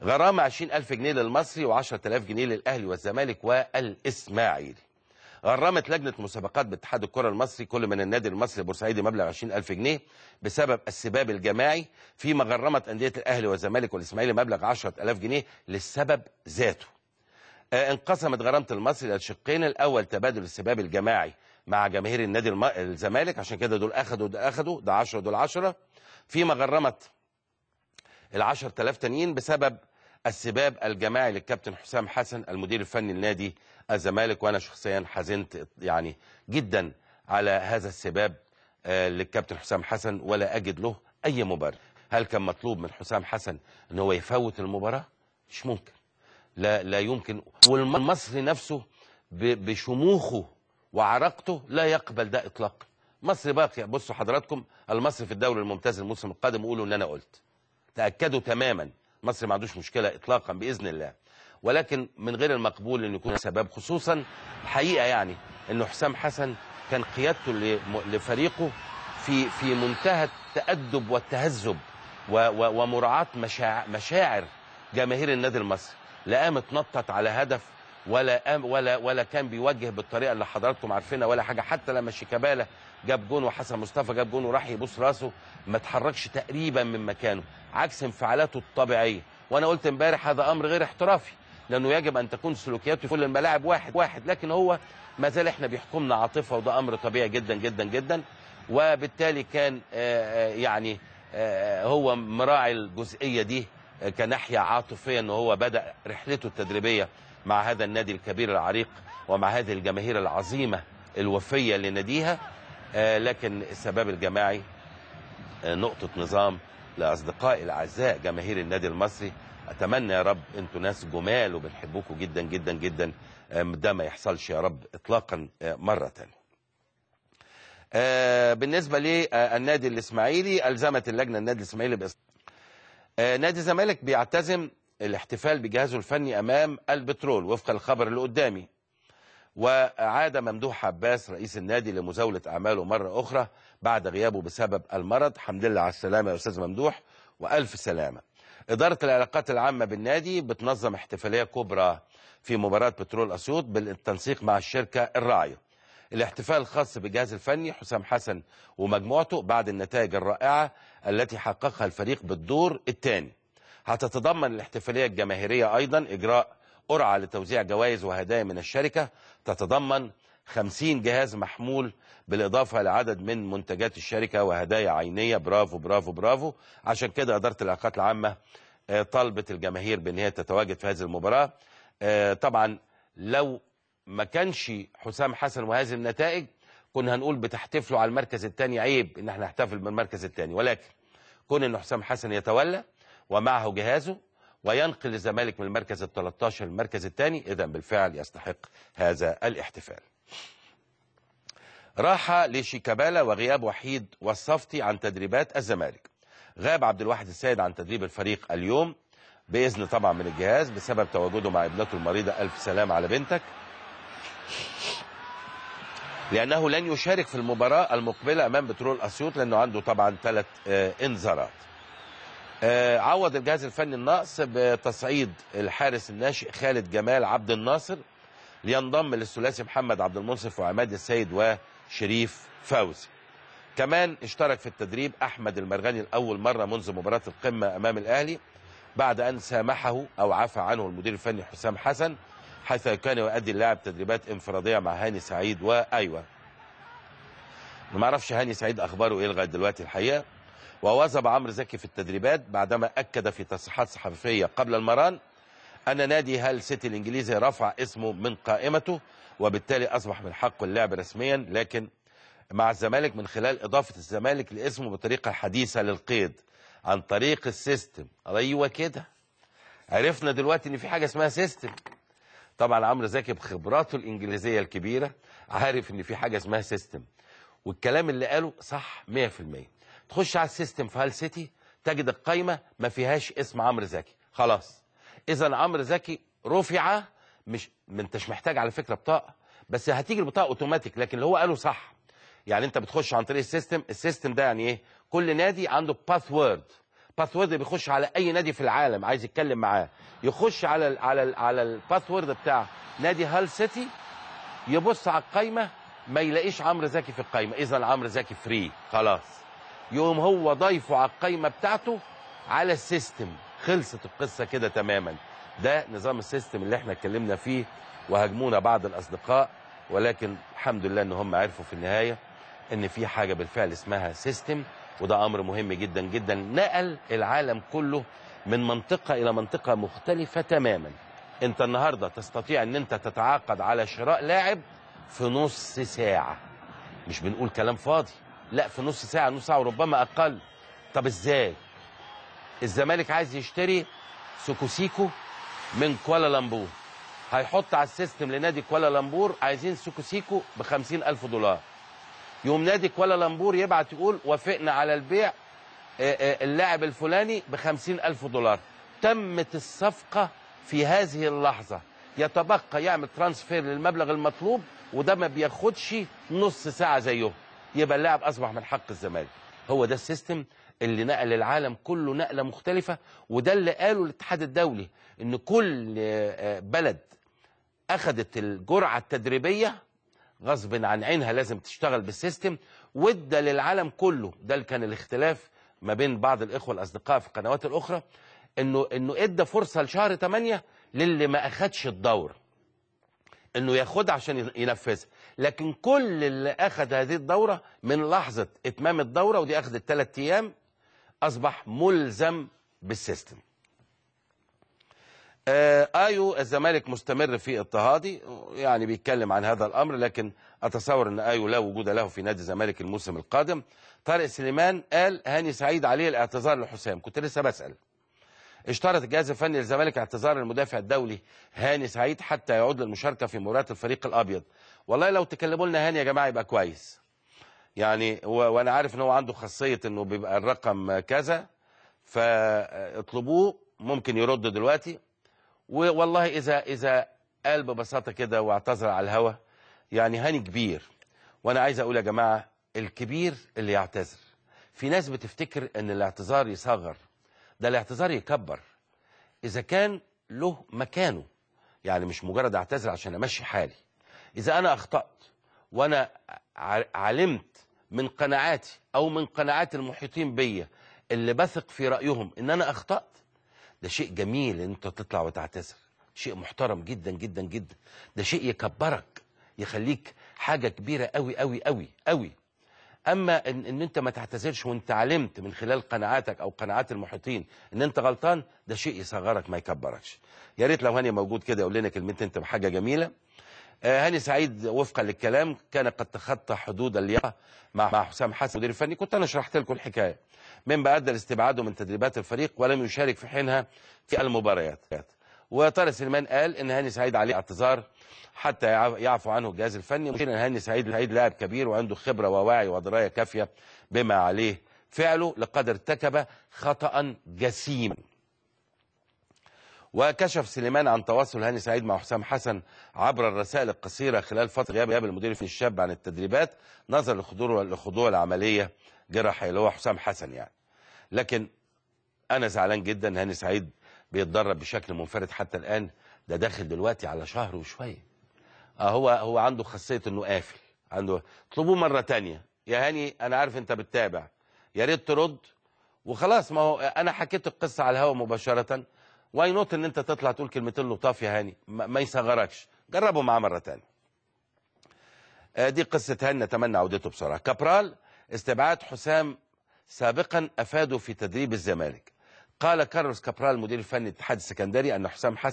غرامة 20,000 جنيه للمصري و10,000 جنيه للأهلي والزمالك والإسماعيلي. غرمت لجنة مسابقات باتحاد الكرة المصري كل من النادي المصري البورسعيدي مبلغ 20,000 جنيه بسبب السباب الجماعي، فيما غرمت أندية الأهلي والزمالك والإسماعيلي مبلغ 10,000 جنيه للسبب ذاته. انقسمت غرامة المصري إلى شقين، الأول تبادل السباب الجماعي مع جماهير النادي الزمالك، عشان كده دول أخدوا ده 10 ودول 10، فيما غرمت ال10,000 تانيين بسبب السباب الجماعي للكابتن حسام حسن المدير الفني لنادي الزمالك. وانا شخصيا حزنت يعني جدا على هذا السباب للكابتن حسام حسن، ولا اجد له اي مبرر. هل كان مطلوب من حسام حسن ان هو يفوت المباراه؟ مش ممكن، لا يمكن. والمصري نفسه بشموخه وعراقته لا يقبل ده اطلاقا. مصر باقي. بصوا حضراتكم، المصري في الدوري الممتاز الموسم القادم، وقولوا ان انا قلت، تاكدوا تماما مصر ما عندوش مشكله اطلاقا باذن الله، ولكن من غير المقبول ان يكون سبب، خصوصا الحقيقه يعني انه حسام حسن كان قيادته لفريقه في منتهى التأدب والتهذب ومراعاة مشاعر جماهير النادي المصري. لا قام اتنطط على هدف ولا كان بيوجه بالطريقه اللي حضراتكم عارفينها ولا حاجه. حتى لما شيكابالا جاب جون وحسن مصطفى جاب جون وراح يبوس راسه، ما اتحركش تقريبا من مكانه، عكس انفعالاته الطبيعيه. وانا قلت امبارح هذا امر غير احترافي، لانه يجب ان تكون سلوكياته في كل الملاعب واحد، لكن هو ما زال احنا بيحكمنا عاطفه، وده امر طبيعي جدا جدا جدا. وبالتالي كان يعني هو مراعي الجزئيه دي كناحيه عاطفيه، ان هو بدا رحلته التدريبيه مع هذا النادي الكبير العريق ومع هذه الجماهير العظيمه الوفيه لناديها. لكن السباب الجماعي نقطه نظام لاصدقائي الاعزاء جماهير النادي المصري. اتمنى يا رب، انتوا ناس جمال وبنحبكم جدا جدا جدا، ده ما يحصلش يا رب اطلاقا مره ثانيه. بالنسبه للنادي الاسماعيلي، الزمت اللجنه النادي الاسماعيلي نادي الزمالك بيعتزم الاحتفال بجهازه الفني امام البترول وفق الخبر اللي قدامي. وعاد ممدوح عباس رئيس النادي لمزاوله اعماله مره اخرى بعد غيابه بسبب المرض. الحمد لله على السلامه يا استاذ ممدوح، والف سلامه. اداره العلاقات العامه بالنادي بتنظم احتفاليه كبرى في مباراه بترول اسيوط بالتنسيق مع الشركه الراعيه. الاحتفال الخاص بالجهاز الفني حسام حسن ومجموعته بعد النتائج الرائعه التي حققها الفريق بالدور الثاني. هتتضمن الاحتفاليه الجماهيريه ايضا اجراء قرعه لتوزيع جوائز وهدايا من الشركه تتضمن 50 جهاز محمول بالاضافه لعدد من منتجات الشركه وهدايا عينيه. برافو برافو برافو. عشان كده اداره العلاقات العامه طالبت الجماهير بان هي تتواجد في هذه المباراه. طبعا لو ما كانش حسام حسن وهذه النتائج كنا هنقول بتحتفلوا على المركز الثاني، عيب ان احنا نحتفل بالمركز الثاني، ولكن كون ان حسام حسن يتولى ومعه جهازه وينقل الزمالك من المركز ال13 للمركز الثاني، اذا بالفعل يستحق هذا الاحتفال. راحه لشيكابالا وغياب وحيد والصفتي عن تدريبات الزمالك. غاب عبد الواحد السيد عن تدريب الفريق اليوم باذن طبعا من الجهاز بسبب تواجده مع ابنته المريضه. الف سلام على بنتك. لانه لن يشارك في المباراه المقبله امام بترول اسيوط لانه عنده طبعا 3 انذارات. عوض الجهاز الفني النقص بتصعيد الحارس الناشئ خالد جمال عبد الناصر لينضم للثلاثي محمد عبد المنصف وعماد السيد وشريف فوزي. كمان اشترك في التدريب احمد المرغني لاول مره منذ مباراه القمه امام الاهلي بعد ان سامحه او عفى عنه المدير الفني حسام حسن، حيث كان يؤدي اللاعب تدريبات انفراديه مع هاني سعيد. وايوه ما اعرفش هاني سعيد اخباره ايه لغايه دلوقتي الحقيقه. وواظب عمرو زكي في التدريبات بعدما اكد في تصريحات صحفيه قبل المران ان نادي هال سيتي الانجليزي رفع اسمه من قائمته وبالتالي اصبح من حقه اللعب رسميا، لكن مع الزمالك من خلال اضافه الزمالك لاسمه بطريقه حديثه للقيد عن طريق السيستم. ايوه كده، عرفنا دلوقتي ان في حاجه اسمها سيستم. طبعا عمرو زكي بخبراته الانجليزيه الكبيره عارف ان في حاجه اسمها سيستم، والكلام اللي قاله صح 100%. تخش على السيستم في هال سيتي تجد القايمه ما فيهاش اسم عمرو زكي، خلاص. اذا عمرو زكي رفع، مش ما انتش محتاج على فكره بطاقه، بس هتيجي البطاقه اوتوماتيك. لكن اللي هو قاله صح، يعني انت بتخش عن طريق السيستم ده يعني ايه؟ كل نادي عنده باث وورد. باثورد بيخش على اي نادي في العالم عايز يتكلم معاه، يخش على الباثورد بتاع نادي هال سيتي، يبص على القايمه ما يلاقيش عمرو زكي في القايمه، اذا عمرو زكي فري خلاص. يقوم هو ضايفه على القايمه بتاعته على السيستم، خلصت القصه كده تماما. ده نظام السيستم اللي احنا اتكلمنا فيه وهاجمونا بعض الاصدقاء، ولكن الحمد لله ان هم عرفوا في النهايه ان في حاجه بالفعل اسمها سيستم، وده امر مهم جدا جدا نقل العالم كله من منطقه الى منطقه مختلفه تماما. انت النهارده تستطيع ان انت تتعاقد على شراء لاعب في نص ساعه، مش بنقول كلام فاضي، لا في نص ساعه، نص ساعه وربما اقل. طب ازاي؟ الزمالك عايز يشتري سوكوسيكو من كوالالمبور، هيحط على السيستم لنادي كوالالمبور عايزين سوكوسيكو ب$50,000. يوم نادي كوالالمبور يبعت يقول وافقنا على البيع اللاعب الفلاني ب$50,000. تمت الصفقة في هذه اللحظة، يتبقى يعمل ترانسفير للمبلغ المطلوب، وده ما بياخدش نص ساعة زيه، يبقى اللاعب أصبح من حق الزمالك. هو ده السيستم اللي نقل العالم كله نقلة مختلفة، وده اللي قاله الاتحاد الدولي، إن كل بلد أخذت الجرعة التدريبية غصب عن عينها لازم تشتغل بالسيستم، وادى للعالم كله. ده اللي كان الاختلاف ما بين بعض الإخوة الأصدقاء في القنوات الأخرى، إنه ادى فرصة لشهر 8 للي ما أخدش الدورة إنه ياخدها عشان ينفذها، لكن كل اللي أخد هذه الدورة من لحظة إتمام الدورة، ودي أخذت 3 أيام، أصبح ملزم بالسيستم. ايو الزمالك مستمر في اضطهادي، يعني بيتكلم عن هذا الامر، لكن اتصور ان ايو لا وجود له في نادي الزمالك الموسم القادم. طارق سليمان قال هاني سعيد عليه الاعتذار لحسام، كنت لسه بسال. اشترط الجهاز الفني للزمالك اعتذار المدافع الدولي هاني سعيد حتى يعود للمشاركه في مباراه الفريق الابيض. والله لو تكلموا لنا هاني يا جماعه يبقى كويس، يعني وانا عارف ان هو عنده خاصيه انه بيبقى الرقم كذا، فاطلبوه ممكن يرد دلوقتي. والله اذا قال ببساطه كده واعتذر على الهوا، يعني هاني كبير. وانا عايز اقول يا جماعه، الكبير اللي يعتذر. في ناس بتفتكر ان الاعتذار يصغر، ده الاعتذار يكبر اذا كان له مكانه، يعني مش مجرد اعتذر عشان امشي حالي. اذا انا اخطات وانا علمت من قناعاتي او من قناعات المحيطين بيا اللي بثق في رايهم ان انا اخطات، ده شيء جميل ان انت تطلع وتعتذر، شيء محترم جدا جدا جدا، ده شيء يكبرك، يخليك حاجه كبيره قوي قوي قوي قوي. اما ان انت ما تعتذرش وانت علمت من خلال قناعاتك او قناعات المحيطين ان انت غلطان، ده شيء يصغرك ما يكبركش. يا ريت لو هاني موجود كده يقول لنا كلمتين تبقى حاجه جميله. هاني سعيد وفقا للكلام كان قد تخطى حدود اللياقه مع حسام حسن مدير الفني، كنت انا شرحت لكم الحكايه، مما ادى لاستبعاده من تدريبات الفريق ولم يشارك في حينها في المباريات. وطارق سليمان قال ان هاني سعيد عليه اعتذار حتى يعفو عنه الجهاز الفني، مشير ان هاني سعيد لاعب كبير وعنده خبره ووعي ودرايه كافيه بما عليه فعله، لقد ارتكب خطأ جسيما. وكشف سليمان عن تواصل هاني سعيد مع حسام حسن عبر الرسائل القصيره خلال فتره غياب المدير الفني الشاب عن التدريبات نظرا لخضوع العمليه جراحيه اللي هو حسام حسن يعني. لكن انا زعلان جدا ان هاني سعيد بيتدرب بشكل منفرد حتى الان، ده داخل دلوقتي على شهر وشويه. هو عنده خاصيه انه قافل، عنده. اطلبوه مره ثانيه يا هاني، انا عارف انت بتتابع، يا ريت ترد وخلاص. ما هو انا حكيت القصه على الهواء مباشره، واي نوت ان انت تطلع تقول كلمتين لطاف يا هاني، ما يصغركش، جربوا معاه مره ثانيه. دي قصه هاني، نتمنى عودته بسرعه. كابرال استبعاد حسام سابقا افاده في تدريب الزمالك. قال كارلوس كابرال مدير الفني الاتحاد السكندري ان حسام حسن